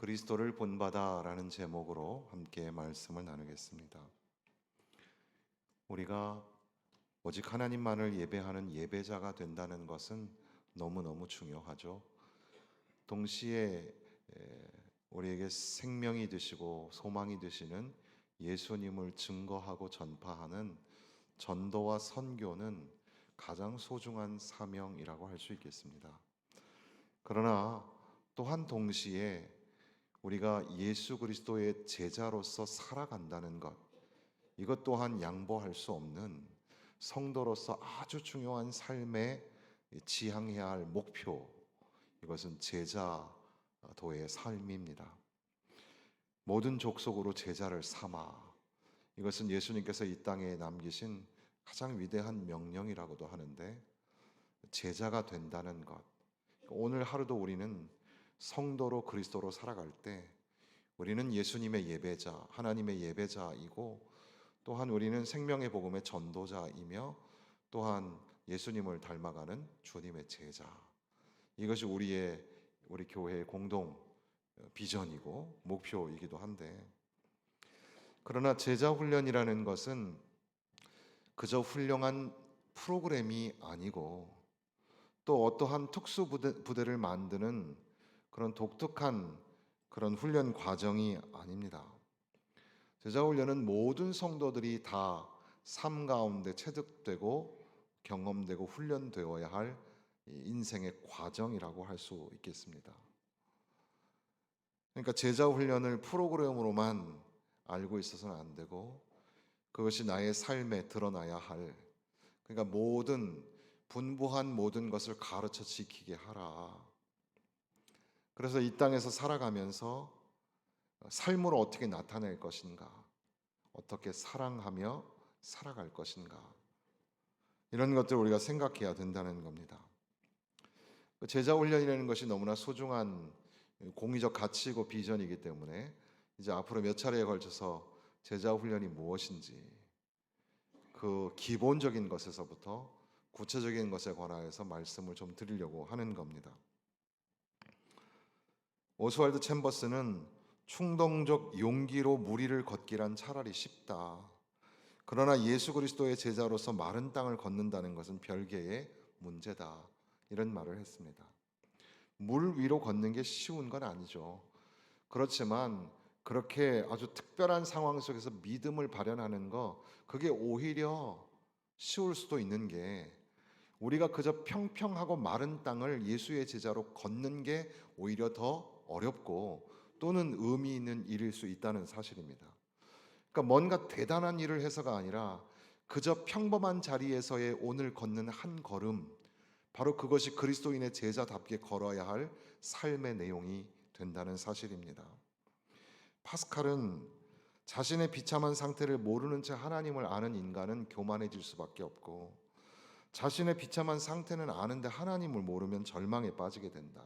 그리스도를 본받아라는 제목으로 함께 말씀을 나누겠습니다. 우리가 오직 하나님만을 예배하는 예배자가 된다는 것은 너무너무 중요하죠. 동시에 우리에게 생명이 되시고 소망이 되시는 예수님을 증거하고 전파하는 전도와 선교는 가장 소중한 사명이라고 할 수 있겠습니다. 그러나 또한 동시에 우리가 예수 그리스도의 제자로서 살아간다는 것, 이것 또한 양보할 수 없는 성도로서 아주 중요한 삶에 지향해야 할 목표, 이것은 제자도의 삶입니다. 모든 족속으로 제자를 삼아, 이것은 예수님께서 이 땅에 남기신 가장 위대한 명령이라고도 하는데, 제자가 된다는 것, 오늘 하루도 우리는 성도로 그리스도로 살아갈 때 우리는 예수님의 예배자, 하나님의 예배자이고, 또한 우리는 생명의 복음의 전도자이며, 또한 예수님을 닮아가는 주님의 제자. 이것이 우리 교회의 공동 비전이고 목표이기도 한데, 그러나 제자 훈련이라는 것은 그저 훌륭한 프로그램이 아니고, 또 어떠한 특수 부대를 만드는 그런 독특한 그런 훈련 과정이 아닙니다. 제자 훈련은 모든 성도들이 다 삶 가운데 체득되고 경험되고 훈련되어야 할 인생의 과정이라고 할 수 있겠습니다. 그러니까 제자 훈련을 프로그램으로만 알고 있어서는 안 되고, 그것이 나의 삶에 드러나야 할, 그러니까 분부한 모든 것을 가르쳐 지키게 하라. 그래서 이 땅에서 살아가면서 삶으로 어떻게 나타낼 것인가, 어떻게 사랑하며 살아갈 것인가, 이런 것들을 우리가 생각해야 된다는 겁니다. 제자 훈련이라는 것이 너무나 소중한 공의적 가치이고 비전이기 때문에 이제 앞으로 몇 차례에 걸쳐서 제자 훈련이 무엇인지, 그 기본적인 것에서부터 구체적인 것에 관하여서 말씀을 좀 드리려고 하는 겁니다. 오스왈드 챔버스는 충동적 용기로 무리를 걷기란 차라리 쉽다. 그러나 예수 그리스도의 제자로서 마른 땅을 걷는다는 것은 별개의 문제다. 이런 말을 했습니다. 물 위로 걷는 게 쉬운 건 아니죠. 그렇지만 그렇게 아주 특별한 상황 속에서 믿음을 발현하는 거, 그게 오히려 쉬울 수도 있는 게, 우리가 그저 평평하고 마른 땅을 예수의 제자로 걷는 게 오히려 더 어렵고 또는 의미 있는 일일 수 있다는 사실입니다. 그러니까 뭔가 대단한 일을 해서가 아니라 그저 평범한 자리에서의 오늘 걷는 한 걸음, 바로 그것이 그리스도인의 제자답게 걸어야 할 삶의 내용이 된다는 사실입니다. 파스칼은 자신의 비참한 상태를 모르는 채 하나님을 아는 인간은 교만해질 수밖에 없고, 자신의 비참한 상태는 아는데 하나님을 모르면 절망에 빠지게 된다.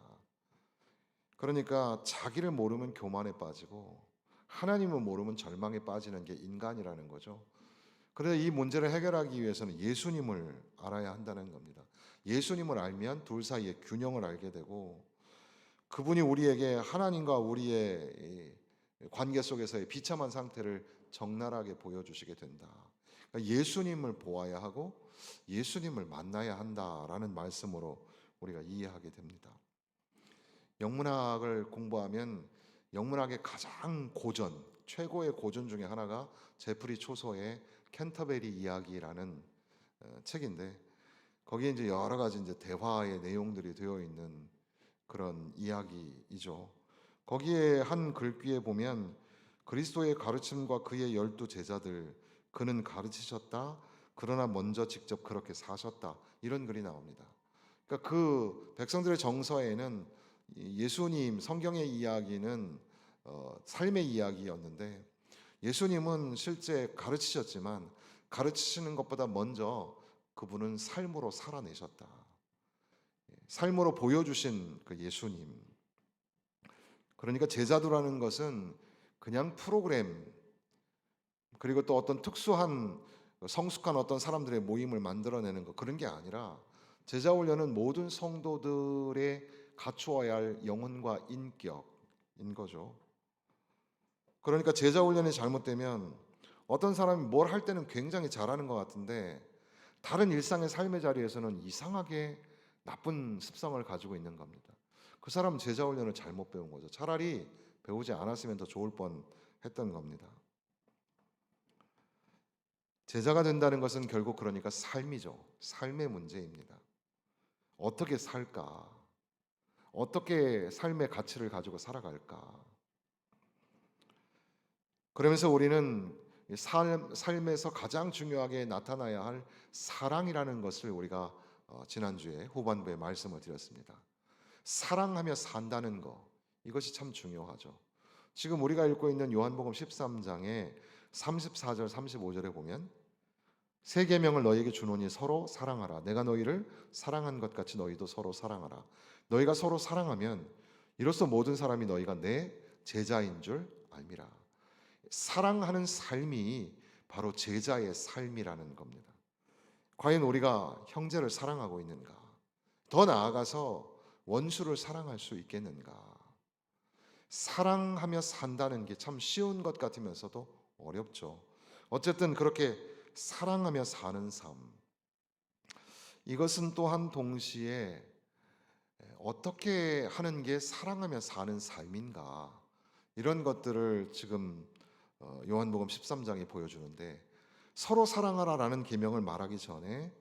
그러니까 자기를 모르면 교만에 빠지고 하나님을 모르면 절망에 빠지는 게 인간이라는 거죠. 그래서 이 문제를 해결하기 위해서는 예수님을 알아야 한다는 겁니다. 예수님을 알면 둘 사이의 균형을 알게 되고, 그분이 우리에게 하나님과 우리의 관계 속에서의 비참한 상태를 적나라하게 보여주시게 된다. 그러니까 예수님을 보아야 하고 예수님을 만나야 한다라는 말씀으로 우리가 이해하게 됩니다. 영문학을 공부하면 영문학의 가장 최고의 고전 중에 하나가 제프리 초소의 캔터베리 이야기라는 책인데, 거기에 이제 여러 가지 이제 대화의 내용들이 되어 있는 그런 이야기이죠. 거기에 한 글귀에 보면 그리스도의 가르침과 그의 12 제자들, 그는 가르치셨다. 그러나 먼저 직접 그렇게 사셨다. 이런 글이 나옵니다. 그러니까 그 백성들의 정서에는 예수님, 성경의 이야기는 삶의 이야기였는데, 예수님은 실제 가르치셨지만 가르치시는 것보다 먼저 그분은 삶으로 살아내셨다. 삶으로 보여주신 그 예수님. 그러니까 제자도라는 것은 그냥 프로그램, 그리고 또 어떤 특수한 성숙한 어떤 사람들의 모임을 만들어내는 것, 그런 게 아니라, 제자 훈련은 모든 성도들의 갖추어야 할 영혼과 인격, 거죠. 그러니까 제자 훈련이 잘못되면 어떤 사람이 뭘 할 때는 굉장히 잘하는 것 같은데 다른 일상의 삶의 자리에서는 이상하게 나쁜 습성을 가지고 있는 겁니다. 그 사람은 제자 훈련을 잘못 배운 거죠. 차라리 배우지 않았으면 더 좋을 뻔 했던 겁니다. 제자가 된다는 것은 결국 그러니까 삶이죠. 삶의 문제입니다. 어떻게 살까? 어떻게 삶의 가치를 가지고 살아갈까? 그러면서 우리는 삶에서 가장 중요하게 나타나야 할 사랑이라는 것을 우리가 지난주에 후반부에 말씀을 드렸습니다. 사랑하며 산다는 것, 이것이 참 중요하죠. 지금 우리가 읽고 있는 요한복음 13장에 34절 35절에 보면 새 계명을 너희에게 주노니 서로 사랑하라. 내가 너희를 사랑한 것 같이 너희도 서로 사랑하라. 너희가 서로 사랑하면 이로써 모든 사람이 너희가 내 제자인 줄 알미라. 사랑하는 삶이 바로 제자의 삶이라는 겁니다. 과연 우리가 형제를 사랑하고 있는가? 더 나아가서 원수를 사랑할 수 있겠는가? 사랑하며 산다는 게 참 쉬운 것 같으면서도 어렵죠. 어쨌든 그렇게 사랑하며 사는 삶, 이것은 또한 동시에 어떻게 하는 게 사랑하며 사는 삶인가, 이런 것들을 지금 요한복음 13장이 보여주는데, 서로 사랑하라라는 계명을 말하기 전에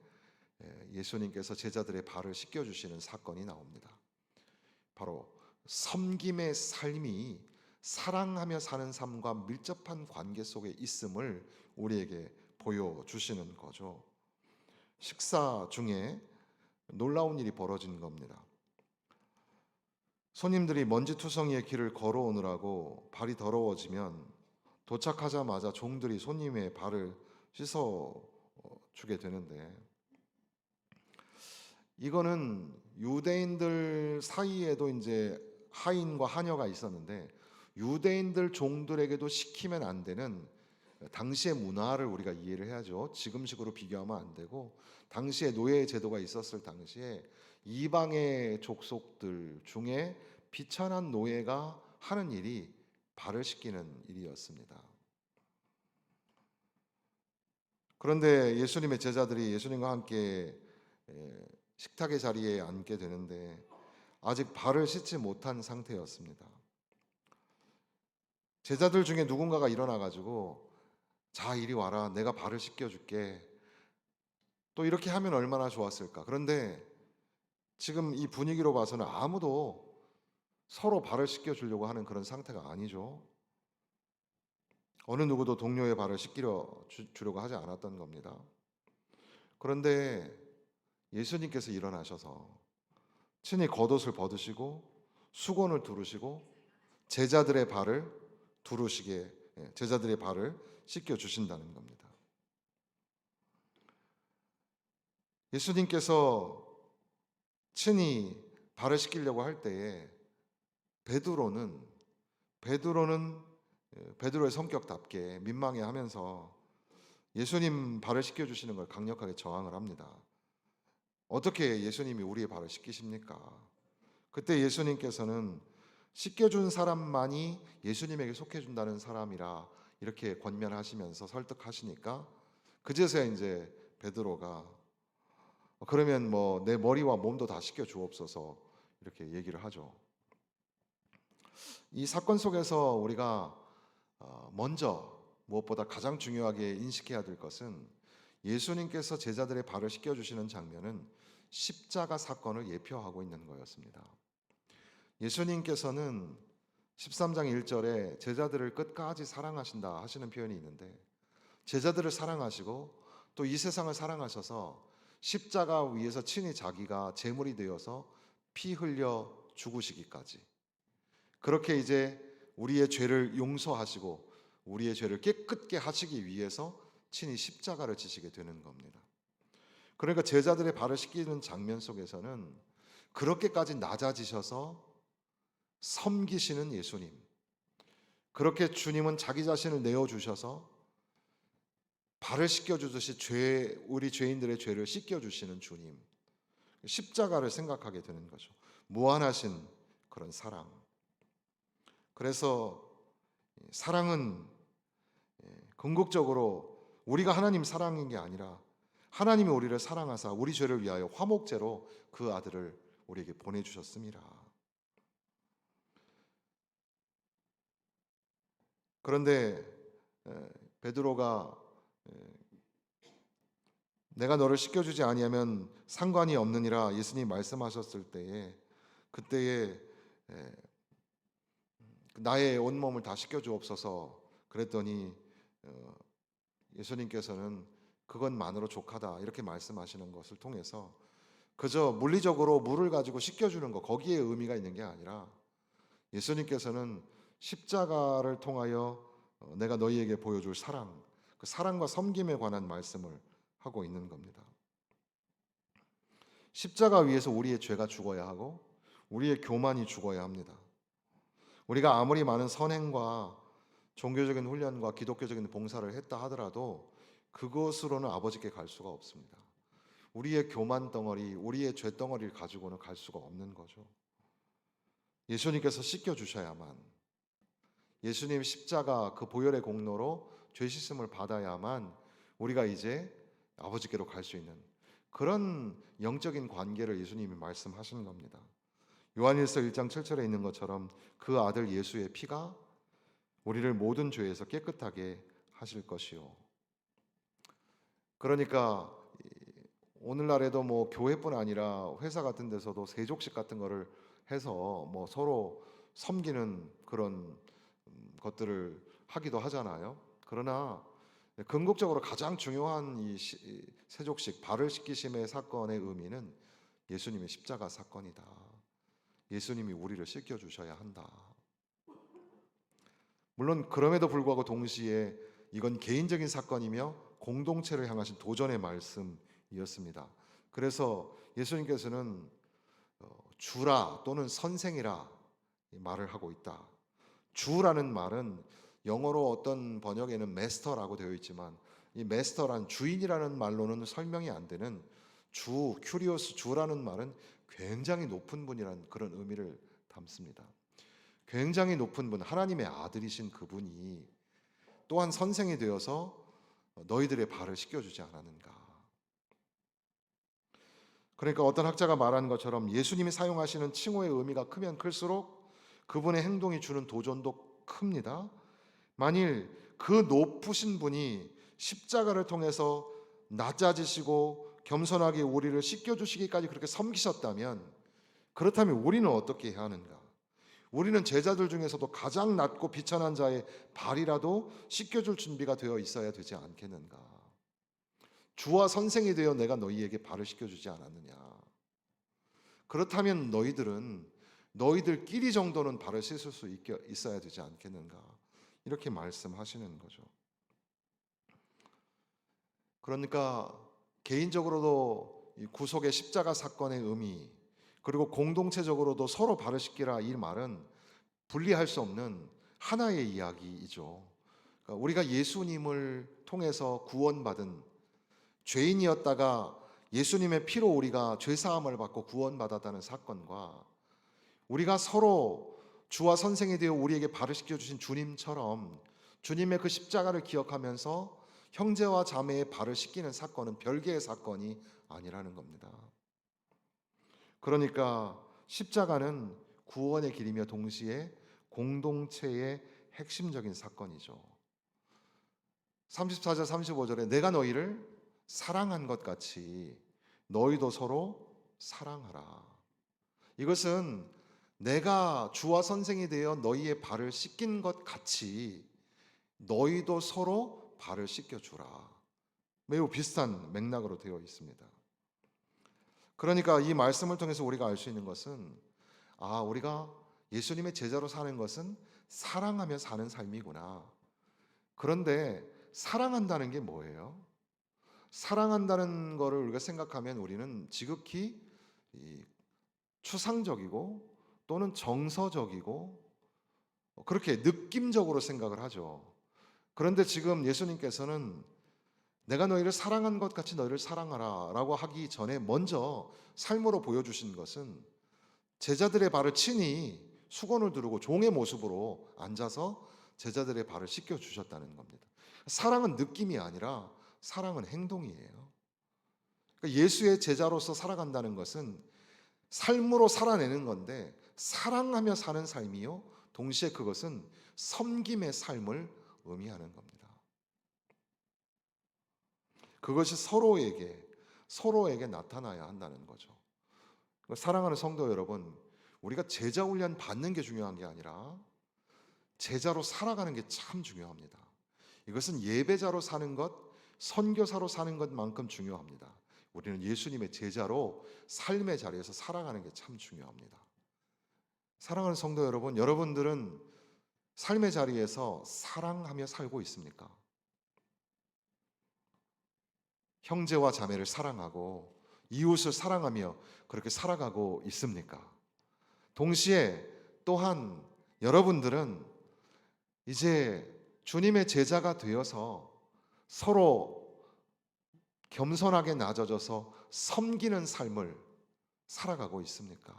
예수님께서 제자들의 발을 씻겨주시는 사건이 나옵니다. 바로 섬김의 삶이 사랑하며 사는 삶과 밀접한 관계 속에 있음을 우리에게 보여주시는 거죠. 식사 중에 놀라운 일이 벌어진 겁니다. 손님들이 먼지투성이의 길을 걸어오느라고 발이 더러워지면 도착하자마자 종들이 손님의 발을 씻어 주게 되는데, 이거는 유대인들 사이에도 이제 하인과 하녀가 있었는데 유대인들 종들에게도 시키면 안 되는 당시의 문화를 우리가 이해를 해야죠. 지금식으로 비교하면 안 되고, 당시에 노예 제도가 있었을 당시에 이방의 족속들 중에 비천한 노예가 하는 일이 발을 씻기는 일이었습니다. 그런데 예수님의 제자들이 예수님과 함께 식탁의 자리에 앉게 되는데 아직 발을 씻지 못한 상태였습니다. 제자들 중에 누군가가 일어나 가지고 자 이리 와라, 내가 발을 씻겨줄게, 또 이렇게 하면 얼마나 좋았을까. 그런데 지금 이 분위기로 봐서는 아무도 서로 발을 씻겨주려고 하는 그런 상태가 아니죠. 어느 누구도 동료의 발을 씻기려고 하지 않았던 겁니다. 그런데 예수님께서 일어나셔서 친히 겉옷을 벗으시고 수건을 두르시고 제자들의 발을 제자들의 발을 씻겨 주신다는 겁니다. 예수님께서 친히 발을 씻기려고 할 때에 베드로는 베드로의 성격답게 민망해하면서 예수님 발을 씻겨 주시는 걸 강력하게 저항을 합니다. 어떻게 예수님이 우리의 발을 씻기십니까? 그때 예수님께서는 씻겨준 사람만이 예수님에게 속해준다는 사람이라 이렇게 권면하시면서 설득하시니까 그제서야 이제 베드로가 그러면 뭐 내 머리와 몸도 다 씻겨 주옵소서 이렇게 얘기를 하죠. 이 사건 속에서 우리가 먼저 무엇보다 가장 중요하게 인식해야 될 것은 예수님께서 제자들의 발을 씻겨 주시는 장면은 십자가 사건을 예표하고 있는 거였습니다. 예수님께서는 13장 1절에 제자들을 끝까지 사랑하신다 하시는 표현이 있는데, 제자들을 사랑하시고 또 이 세상을 사랑하셔서 십자가 위에서 친히 자기가 제물이 되어서 피 흘려 죽으시기까지, 그렇게 이제 우리의 죄를 용서하시고 우리의 죄를 깨끗게 하시기 위해서 친히 십자가를 지시게 되는 겁니다. 그러니까 제자들의 발을 씻기는 장면 속에서는 그렇게까지 낮아지셔서 섬기시는 예수님, 그렇게 주님은 자기 자신을 내어주셔서 발을 씻겨주듯이 우리 죄인들의 죄를 씻겨주시는 주님, 십자가를 생각하게 되는 거죠. 무한하신 그런 사랑. 그래서 사랑은 궁극적으로 우리가 하나님 사랑인 게 아니라 하나님이 우리를 사랑하사 우리 죄를 위하여 화목제로 그 아들을 우리에게 보내주셨습니다. 그런데 베드로가 내가 너를 씻겨주지 아니하면 상관이 없느니라 예수님이 말씀하셨을 때에 그때에 나의 온몸을 다 씻겨주옵소서 그랬더니 예수님께서는 그것만으로 족하다 이렇게 말씀하시는 것을 통해서 그저 물리적으로 물을 가지고 씻겨주는 것 거기에 의미가 있는 게 아니라 예수님께서는 십자가를 통하여 내가 너희에게 보여줄 사랑, 그 사랑과 섬김에 관한 말씀을 하고 있는 겁니다. 십자가 위에서 우리의 죄가 죽어야 하고 우리의 교만이 죽어야 합니다. 우리가 아무리 많은 선행과 종교적인 훈련과 기독교적인 봉사를 했다 하더라도 그것으로는 아버지께 갈 수가 없습니다. 우리의 교만 덩어리, 우리의 죄 덩어리를 가지고는 갈 수가 없는 거죠. 예수님께서 씻겨주셔야만, 예수님 십자가 그 보혈의 공로로 죄 씻음을 받아야만 우리가 이제 아버지께로 갈 수 있는 그런 영적인 관계를 예수님이 말씀하시는 겁니다. 요한일서 1장 7절에 있는 것처럼 그 아들 예수의 피가 우리를 모든 죄에서 깨끗하게 하실 것이요. 그러니까 오늘날에도 뭐 교회뿐 아니라 회사 같은 데서도 세족식 같은 거를 해서 뭐 서로 섬기는 그런 것들을 하기도 하잖아요. 그러나 궁극적으로 가장 중요한 이 세족식 발을 씻기심의 사건의 의미는 예수님의 십자가 사건이다. 예수님이 우리를 씻겨 주셔야 한다. 물론 그럼에도 불구하고 동시에 이건 개인적인 사건이며 공동체를 향하신 도전의 말씀이었습니다. 그래서 예수님께서는 주라 또는 선생이라 말을 하고 있다. 주라는 말은 영어로 어떤 번역에는 마스터라고 되어 있지만 이 마스터란 주인이라는 말로는 설명이 안 되는 주, 큐리오스 주라는 말은 굉장히 높은 분이라는 그런 의미를 담습니다. 굉장히 높은 분, 하나님의 아들이신 그분이 또한 선생이 되어서 너희들의 발을 씻겨주지 않았는가. 그러니까 어떤 학자가 말하는 것처럼 예수님이 사용하시는 칭호의 의미가 크면 클수록 그분의 행동이 주는 도전도 큽니다. 만일 그 높으신 분이 십자가를 통해서 낮아지시고 겸손하게 우리를 씻겨주시기까지 그렇게 섬기셨다면 그렇다면 우리는 어떻게 해야 하는가? 우리는 제자들 중에서도 가장 낮고 비천한 자의 발이라도 씻겨줄 준비가 되어 있어야 되지 않겠는가? 주와 선생이 되어 내가 너희에게 발을 씻겨주지 않았느냐? 그렇다면 너희들은 너희들끼리 정도는 발을 씻을 수 있어야 되지 않겠는가? 이렇게 말씀하시는 거죠. 그러니까 개인적으로도 이 구속의 십자가 사건의 의미 그리고 공동체적으로도 서로 발을 씻기라 이 말은 분리할 수 없는 하나의 이야기이죠. 그러니까 우리가 예수님을 통해서 구원받은 죄인이었다가 예수님의 피로 우리가 죄사함을 받고 구원받았다는 사건과 우리가 서로 주와 선생이 되어 우리에게 발을 씻겨주신 주님처럼 주님의 그 십자가를 기억하면서 형제와 자매의 발을 씻기는 사건은 별개의 사건이 아니라는 겁니다. 그러니까 십자가는 구원의 길이며 동시에 공동체의 핵심적인 사건이죠. 34절 35절에 내가 너희를 사랑한 것 같이 너희도 서로 사랑하라. 이것은 내가 주와 선생이 되어 너희의 발을 씻긴 것 같이 너희도 서로 발을 씻겨주라. 매우 비슷한 맥락으로 되어 있습니다. 그러니까 이 말씀을 통해서 우리가 알 수 있는 것은 우리가 예수님의 제자로 사는 것은 사랑하며 사는 삶이구나. 그런데 사랑한다는 게 뭐예요? 사랑한다는 것을 우리가 생각하면 우리는 지극히 추상적이고 또는 정서적이고 그렇게 느낌적으로 생각을 하죠. 그런데 지금 예수님께서는 내가 너희를 사랑한 것 같이 너희를 사랑하라 라고 하기 전에 먼저 삶으로 보여주신 것은 제자들의 발을 친히 수건을 두르고 종의 모습으로 앉아서 제자들의 발을 씻겨 주셨다는 겁니다. 사랑은 느낌이 아니라 사랑은 행동이에요. 그러니까 예수의 제자로서 살아간다는 것은 삶으로 살아내는 건데, 사랑하며 사는 삶이요, 동시에 그것은 섬김의 삶을 의미하는 겁니다. 그것이 서로에게 나타나야 한다는 거죠. 사랑하는 성도 여러분, 우리가 제자 훈련 받는 게 중요한 게 아니라 제자로 살아가는 게 참 중요합니다. 이것은 예배자로 사는 것, 선교사로 사는 것만큼 중요합니다. 우리는 예수님의 제자로 삶의 자리에서 살아가는 게 참 중요합니다. 사랑하는 성도 여러분, 여러분들은 삶의 자리에서 사랑하며 살고 있습니까? 형제와 자매를 사랑하고 이웃을 사랑하며 그렇게 살아가고 있습니까? 동시에 또한 여러분들은 이제 주님의 제자가 되어서 서로 겸손하게 낮아져서 섬기는 삶을 살아가고 있습니까?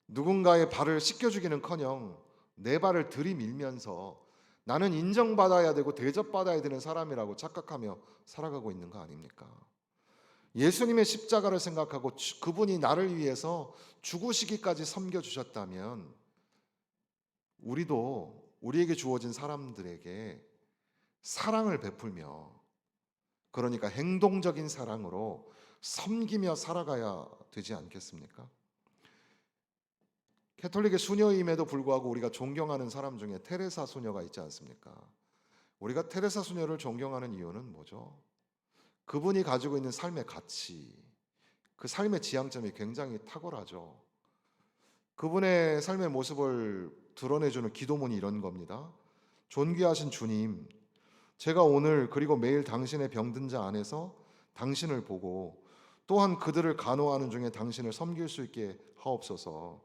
누군가의 발을 씻겨주기는커녕 내 발을 들이밀면서 나는 인정받아야 되고 대접받아야 되는 사람이라고 착각하며 살아가고 있는 거 아닙니까? 예수님의 십자가를 생각하고 그분이 나를 위해서 죽으시기까지 섬겨주셨다면 우리도 우리에게 주어진 사람들에게 사랑을 베풀며, 그러니까 행동적인 사랑으로 섬기며 살아가야 되지 않겠습니까? 캐톨릭의 수녀임에도 불구하고 우리가 존경하는 사람 중에 테레사 수녀가 있지 않습니까? 우리가 테레사 수녀를 존경하는 이유는 뭐죠? 그분이 가지고 있는 삶의 가치, 그 삶의 지향점이 굉장히 탁월하죠. 그분의 삶의 모습을 드러내주는 기도문이 이런 겁니다. 존귀하신 주님, 제가 오늘 그리고 매일 당신의 병든 자 안에서 당신을 보고 또한 그들을 간호하는 중에 당신을 섬길 수 있게 하옵소서.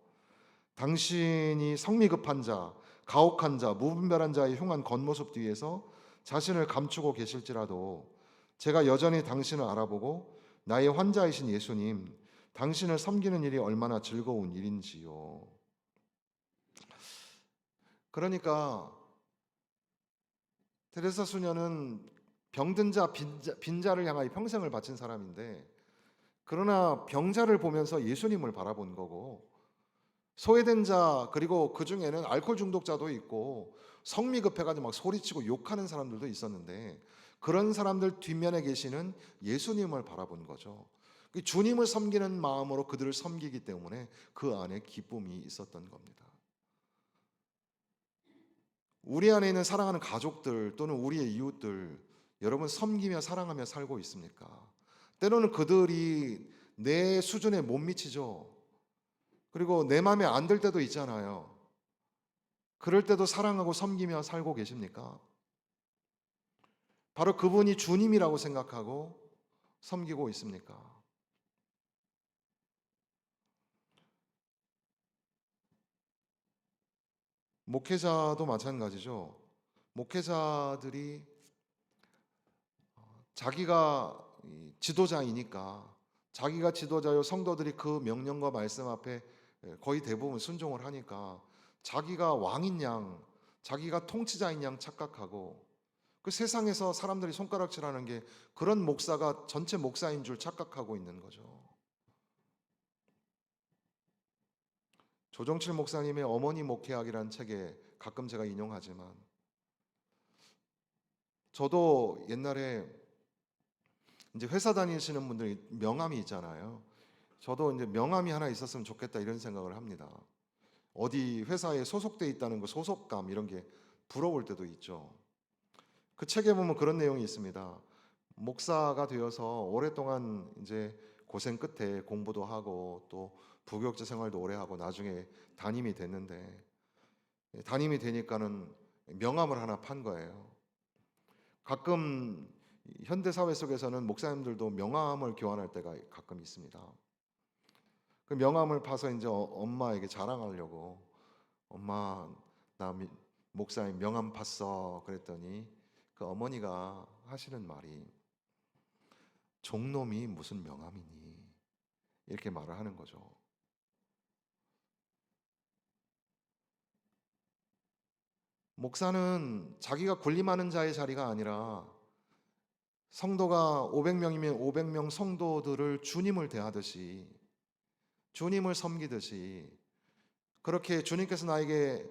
당신이 성미 급한 자, 가혹한 자, 무분별한 자의 흉한 겉모습 뒤에서 자신을 감추고 계실지라도 제가 여전히 당신을 알아보고 나의 환자이신 예수님, 당신을 섬기는 일이 얼마나 즐거운 일인지요. 그러니까 테레사 수녀는 병든 자, 빈자를 향하여 평생을 바친 사람인데, 그러나 병자를 보면서 예수님을 바라본 거고, 소외된 자, 그리고 그 중에는 알코올 중독자도 있고 성미 급해가지고 막 소리치고 욕하는 사람들도 있었는데, 그런 사람들 뒷면에 계시는 예수님을 바라본 거죠. 주님을 섬기는 마음으로 그들을 섬기기 때문에 그 안에 기쁨이 있었던 겁니다. 우리 안에 있는 사랑하는 가족들 또는 우리의 이웃들, 여러분 섬기며 사랑하며 살고 있습니까? 때로는 그들이 내 수준에 못 미치죠. 그리고 내 마음에 안 들 때도 있잖아요. 그럴 때도 사랑하고 섬기며 살고 계십니까? 바로 그분이 주님이라고 생각하고 섬기고 있습니까? 목회자도 마찬가지죠. 목회자들이 자기가 지도자이니까, 자기가 지도자요 성도들이 그 명령과 말씀 앞에 거의 대부분 순종을 하니까 자기가 왕인 양, 자기가 통치자인 양 착각하고, 그 세상에서 사람들이 손가락질하는 게 그런 목사가 전체 목사인 줄 착각하고 있는 거죠. 조정칠 목사님의 어머니 목회학이라는 책에 가끔 제가 인용하지만, 저도 옛날에 이제 회사 다니시는 분들이 명함이 있잖아요. 저도 이제 명함이 하나 있었으면 좋겠다 이런 생각을 합니다. 어디 회사에 소속돼 있다는 거, 소속감 이런 게 부러울 때도 있죠. 그 책에 보면 그런 내용이 있습니다. 목사가 되어서 오랫동안 이제 고생 끝에 공부도 하고 또 부교육자 생활도 오래 하고 나중에 담임이 됐는데, 담임이 되니까는 명함을 하나 판 거예요. 가끔 현대 사회 속에서는 목사님들도 명함을 교환할 때가 가끔 있습니다. 그 명함을 파서 이제 엄마에게 자랑하려고, 엄마 나 목사님 명함 팠어 그랬더니 그 어머니가 하시는 말이, 종놈이 무슨 명함이니, 이렇게 말을 하는 거죠. 목사는 자기가 군림하는 자의 자리가 아니라 성도가 500명이면 500명 성도들을 주님을 대하듯이, 주님을 섬기듯이, 그렇게 주님께서 나에게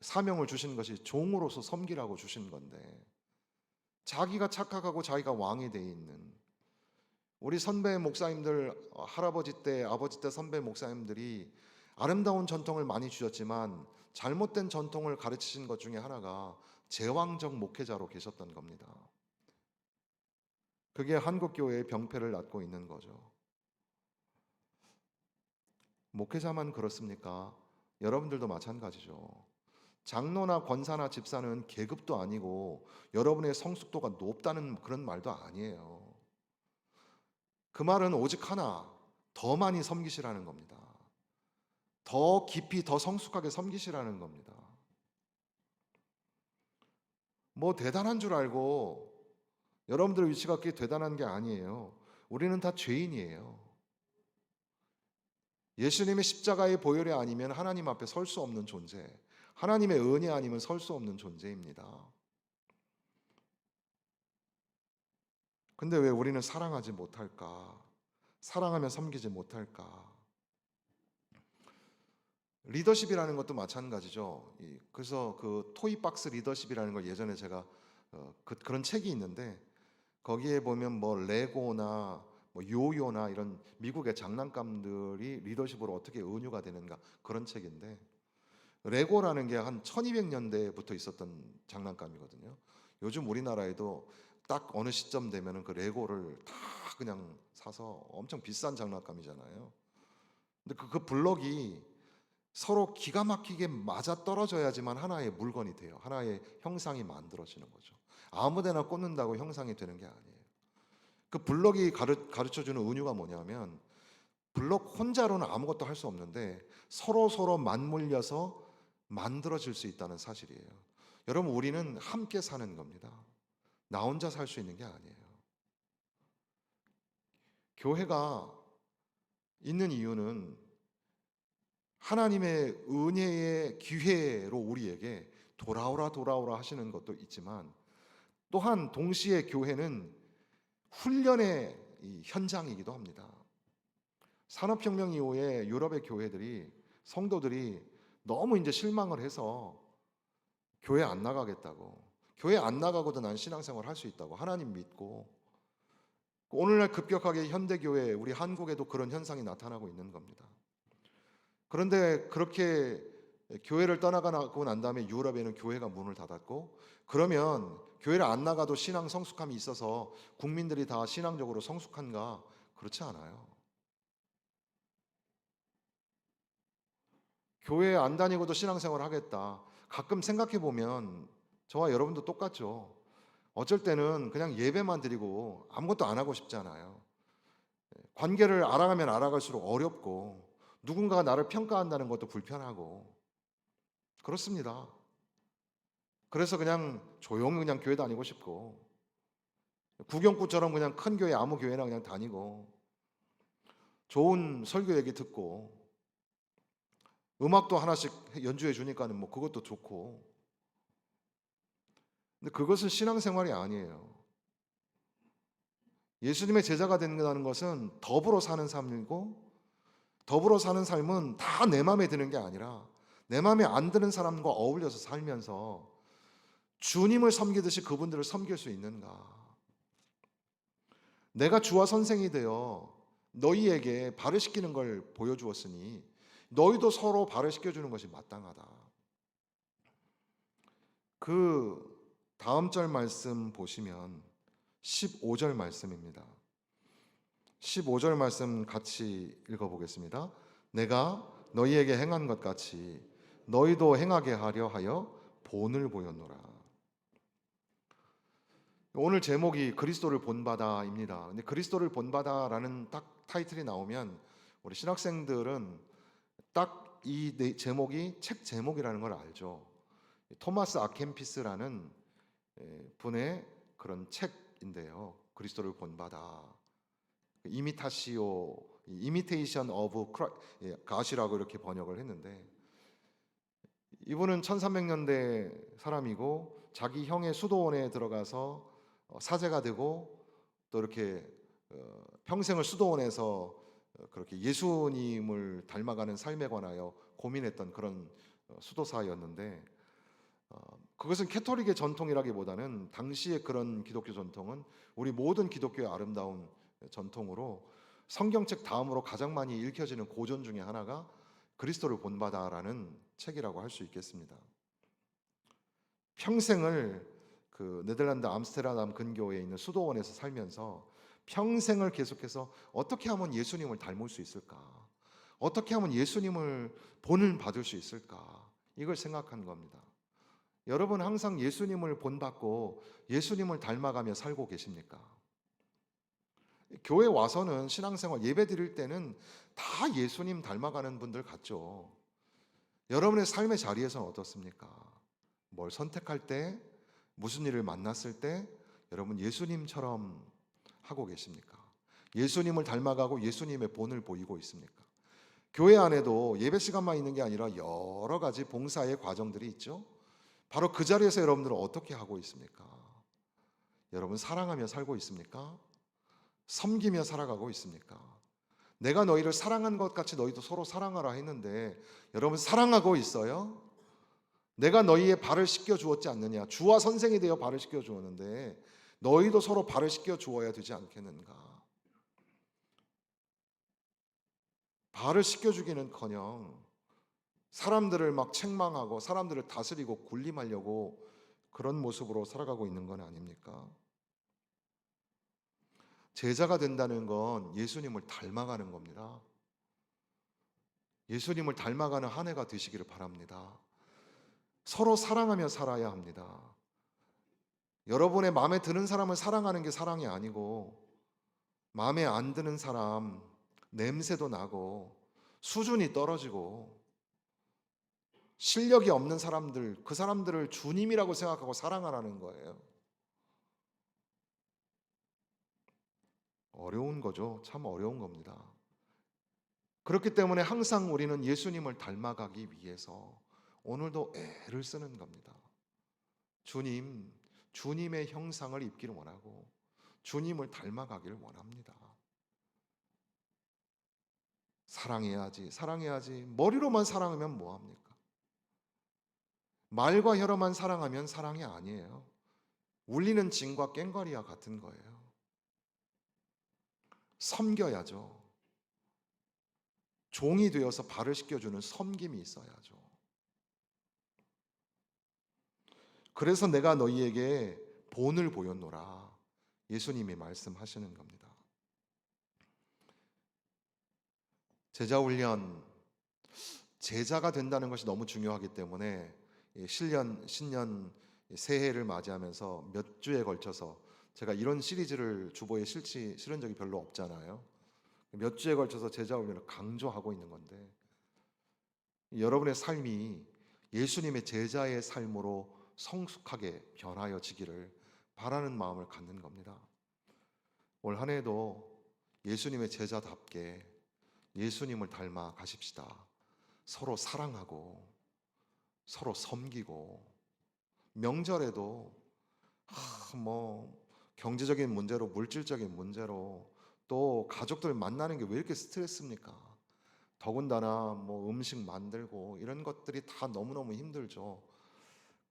사명을 주신 것이 종으로서 섬기라고 주신 건데, 자기가 착각하고 자기가 왕이 돼 있는 우리 선배 목사님들, 할아버지 때 아버지 때 선배 목사님들이 아름다운 전통을 많이 주셨지만 잘못된 전통을 가르치신 것 중에 하나가 제왕적 목회자로 계셨던 겁니다. 그게 한국 교회의 병폐를 낳고 있는 거죠. 목회자만 그렇습니까? 여러분들도 마찬가지죠. 장로나 권사나 집사는 계급도 아니고 여러분의 성숙도가 높다는 그런 말도 아니에요. 그 말은 오직 하나, 더 많이 섬기시라는 겁니다. 더 깊이, 더 성숙하게 섬기시라는 겁니다. 뭐 대단한 줄 알고 여러분들의 위치가 그렇게 대단한 게 아니에요. 우리는 다 죄인이에요. 예수님의 십자가의 보혈이 아니면 하나님 앞에 설 수 없는 존재, 하나님의 은혜 아니면 설 수 없는 존재입니다. 근데 왜 우리는 사랑하지 못할까? 사랑하면 섬기지 못할까? 리더십이라는 것도 마찬가지죠. 그래서 그 토이박스 리더십이라는 걸 예전에 제가 그런 책이 있는데, 거기에 보면 뭐 레고나 뭐 요요나 이런 미국의 장난감들이 리더십으로 어떻게 은유가 되는가, 그런 책인데, 레고라는 게 한 1200년대부터 있었던 장난감이거든요. 요즘 우리나라에도 딱 어느 시점 되면은 그 레고를 다 그냥 사서 엄청 비싼 장난감이잖아요. 근데 그 블럭이 서로 기가 막히게 맞아 떨어져야지만 하나의 물건이 돼요. 하나의 형상이 만들어지는 거죠. 아무데나 꽂는다고 형상이 되는 게 아니에요. 그 블럭이 가르쳐주는 은유가 뭐냐면, 블럭 혼자로는 아무것도 할 수 없는데 서로 맞물려서 만들어질 수 있다는 사실이에요. 여러분, 우리는 함께 사는 겁니다. 나 혼자 살 수 있는 게 아니에요. 교회가 있는 이유는 하나님의 은혜의 기회로 우리에게 돌아오라 하시는 것도 있지만, 또한 동시에 교회는 훈련의 현장이기도 합니다. 산업혁명 이후에 유럽의 교회들이, 성도들이 너무 이제 실망을 해서 교회 안 나가겠다고, 교회 안 나가고도 난 신앙생활 할 수 있다고 하나님 믿고, 오늘날 급격하게 현대교회, 우리 한국에도 그런 현상이 나타나고 있는 겁니다. 그런데 그렇게 교회를 떠나가고 난 다음에 유럽에는 교회가 문을 닫았고, 그러면 교회를 안 나가도 신앙 성숙함이 있어서 국민들이 다 신앙적으로 성숙한가? 그렇지 않아요. 교회 안 다니고도 신앙생활 하겠다. 가끔 생각해 보면 저와 여러분도 똑같죠. 어쩔 때는 그냥 예배만 드리고 아무것도 안 하고 싶잖아요. 관계를 알아가면 알아갈수록 어렵고, 누군가가 나를 평가한다는 것도 불편하고 그렇습니다. 그래서 그냥 조용히 그냥 교회 다니고 싶고, 구경꾼처럼 그냥 큰 교회 아무 교회나 그냥 다니고, 좋은 설교 얘기 듣고, 음악도 하나씩 연주해 주니까는 뭐 그것도 좋고. 근데 그것은 신앙생활이 아니에요. 예수님의 제자가 된다는 것은 더불어 사는 삶이고, 더불어 사는 삶은 다 내 마음에 드는 게 아니라 내 마음에 안 드는 사람과 어울려서 살면서 주님을 섬기듯이 그분들을 섬길 수 있는가. 내가 주와 선생이 되어 너희에게 발을 씻기는 걸 보여주었으니 너희도 서로 발을 씻겨주는 것이 마땅하다. 그 다음 절 말씀 보시면 15절 말씀입니다. 15절 말씀 같이 읽어보겠습니다. 내가 너희에게 행한 것 같이 너희도 행하게 하려 하여 본을 보였노라. 오늘 제목이 그리스도를 본받아입니다. 근데 그리스도를 본받아라는 딱 타이틀이 나오면 우리 신학생들은 딱 이 제목이 책 제목이라는 걸 알죠. 토마스 아켄피스라는 분의 그런 책인데요. 그리스도를 본받아. 이미테이션 오브 가시라고 이렇게 번역을 했는데, 이분은 1300년대 사람이고 자기 형의 수도원에 들어가서 사제가 되고 또 이렇게 평생을 수도원에서 그렇게 예수님을 닮아가는 삶에 관하여 고민했던 그런 수도사였는데, 그것은 캐토릭의 전통이라기보다는 당시의 그런 기독교 전통은 우리 모든 기독교의 아름다운 전통으로 성경책 다음으로 가장 많이 읽혀지는 고전 중에 하나가 그리스도를 본받아라는 책이라고 할 수 있겠습니다. 평생을 그 네덜란드 암스테르담 근교에 있는 수도원에서 살면서 평생을 계속해서 어떻게 하면 예수님을 닮을 수 있을까? 어떻게 하면 예수님을 본을 받을 수 있을까? 이걸 생각한 겁니다. 여러분 항상 예수님을 본받고 예수님을 닮아가며 살고 계십니까? 교회 와서는 신앙생활 예배 드릴 때는 다 예수님 닮아가는 분들 같죠. 여러분의 삶의 자리에서는 어떻습니까? 뭘 선택할 때, 무슨 일을 만났을 때 여러분 예수님처럼 하고 계십니까? 예수님을 닮아가고 예수님의 본을 보이고 있습니까? 교회 안에도 예배 시간만 있는 게 아니라 여러 가지 봉사의 과정들이 있죠. 바로 그 자리에서 여러분들은 어떻게 하고 있습니까? 여러분 사랑하며 살고 있습니까? 섬기며 살아가고 있습니까? 내가 너희를 사랑한 것 같이 너희도 서로 사랑하라 했는데 여러분 사랑하고 있어요? 내가 너희의 발을 씻겨 주었지 않느냐? 주와 선생이 되어 발을 씻겨 주었는데 너희도 서로 발을 씻겨 주어야 되지 않겠는가? 발을 씻겨 주기는커녕 사람들을 막 책망하고 사람들을 다스리고 군림하려고 그런 모습으로 살아가고 있는 건 아닙니까? 제자가 된다는 건 예수님을 닮아가는 겁니다. 예수님을 닮아가는 한 해가 되시기를 바랍니다. 서로 사랑하며 살아야 합니다. 여러분의 마음에 드는 사람을 사랑하는 게 사랑이 아니고 마음에 안 드는 사람 냄새도 나고 수준이 떨어지고 실력이 없는 사람들, 그 사람들을 주님이라고 생각하고 사랑하라는 거예요. 어려운 거죠. 참 어려운 겁니다. 그렇기 때문에 항상 우리는 예수님을 닮아가기 위해서 오늘도 애를 쓰는 겁니다. 주님의 형상을 입기를 원하고 주님을 닮아가기를 원합니다. 사랑해야지, 사랑해야지. 머리로만 사랑하면 뭐합니까? 말과 혀로만 사랑하면 사랑이 아니에요. 울리는 징과 꽹과리와 같은 거예요. 섬겨야죠. 종이 되어서 발을 씻겨주는 섬김이 있어야죠. 그래서 내가 너희에게 본을 보였노라. 예수님이 말씀하시는 겁니다. 제자 훈련, 제자가 된다는 것이 너무 중요하기 때문에 신년 새해를 맞이하면서 몇 주에 걸쳐서 제가 이런 시리즈를 주보에 실은 적이 별로 없잖아요. 몇 주에 걸쳐서 제자 훈련을 강조하고 있는 건데 여러분의 삶이 예수님의 제자의 삶으로 성숙하게 변하여지기를 바라는 마음을 갖는 겁니다. 올 한 해도 예수님의 제자답게 예수님을 닮아 가십시다. 서로 사랑하고 서로 섬기고 명절에도 경제적인 문제로 물질적인 문제로 또 가족들 만나는 게 왜 이렇게 스트레스입니까? 더군다나 음식 만들고 이런 것들이 다 너무너무 힘들죠.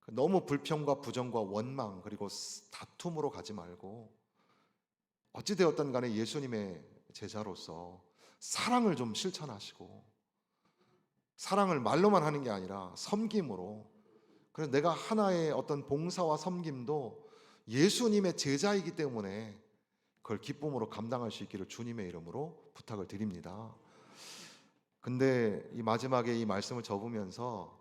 너무 불평과 부정과 원망 그리고 다툼으로 가지 말고 어찌 되었든 간에 예수님의 제자로서 사랑을 좀 실천하시고 사랑을 말로만 하는 게 아니라 섬김으로, 그래서 내가 하나의 어떤 봉사와 섬김도 예수님의 제자이기 때문에 그걸 기쁨으로 감당할 수 있기를 주님의 이름으로 부탁을 드립니다. 근데 이 마지막에 이 말씀을 접으면서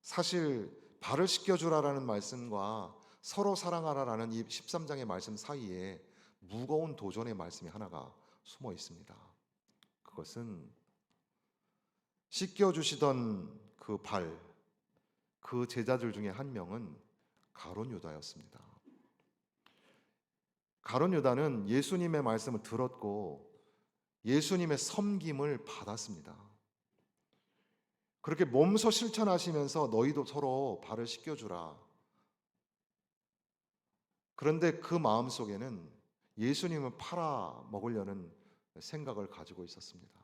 사실 발을 씻겨주라라는 말씀과 서로 사랑하라라는 이 13장의 말씀 사이에 무거운 도전의 말씀이 하나가 숨어 있습니다. 그것은 씻겨주시던 그 제자들 중에 한 명은 가룟 유다였습니다. 가룟 유다는 예수님의 말씀을 들었고 예수님의 섬김을 받았습니다. 그렇게 몸소 실천하시면서 너희도 서로 발을 씻겨주라. 그런데 그 마음속에는 예수님을 팔아 먹으려는 생각을 가지고 있었습니다.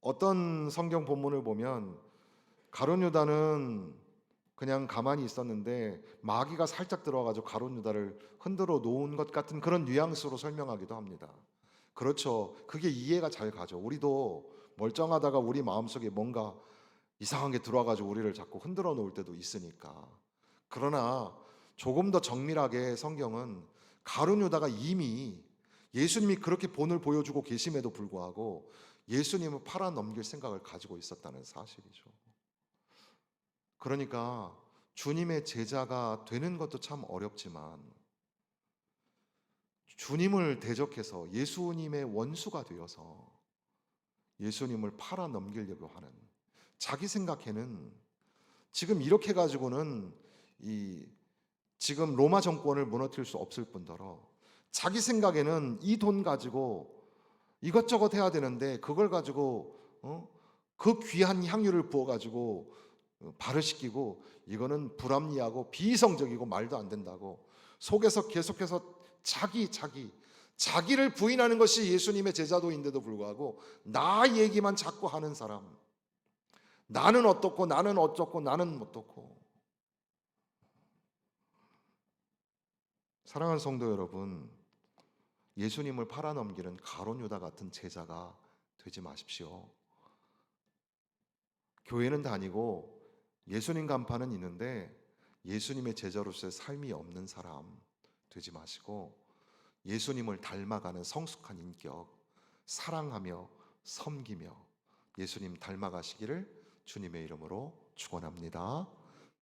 어떤 성경 본문을 보면 가룟 유다는 그냥 가만히 있었는데 마귀가 살짝 들어와가지고 가룟 유다를 흔들어 놓은 것 같은 그런 뉘앙스로 설명하기도 합니다. 그렇죠. 그게 이해가 잘 가죠. 우리도 멀쩡하다가 우리 마음속에 뭔가 이상한 게 들어와가지고 우리를 자꾸 흔들어 놓을 때도 있으니까. 그러나 조금 더 정밀하게 성경은 가룟 유다가 이미 예수님이 그렇게 본을 보여주고 계심에도 불구하고 예수님을 팔아 넘길 생각을 가지고 있었다는 사실이죠. 그러니까 주님의 제자가 되는 것도 참 어렵지만 주님을 대적해서 예수님의 원수가 되어서 예수님을 팔아 넘기려고 하는 자기 생각에는 지금 이렇게 가지고는 이 지금 로마 정권을 무너뜨릴 수 없을 뿐더러 자기 생각에는 이 돈 가지고 이것저것 해야 되는데 그걸 가지고 그 귀한 향유를 부어 가지고 발을 씻기고 이거는 불합리하고 비이성적이고 말도 안 된다고 속에서 계속해서 자기를 부인하는 것이 예수님의 제자도인데도 불구하고 나 얘기만 자꾸 하는 사람. 나는 어떻고 나는 어쩌고 나는 어떻고. 사랑하는 성도 여러분, 예수님을 팔아넘기는 가룟 유다 같은 제자가 되지 마십시오. 교회는 다니고 예수님 간판은 있는데 예수님의 제자로서의 삶이 없는 사람 되지 마시고 예수님을 닮아가는 성숙한 인격, 사랑하며 섬기며 예수님 닮아가시기를 주님의 이름으로 축원합니다.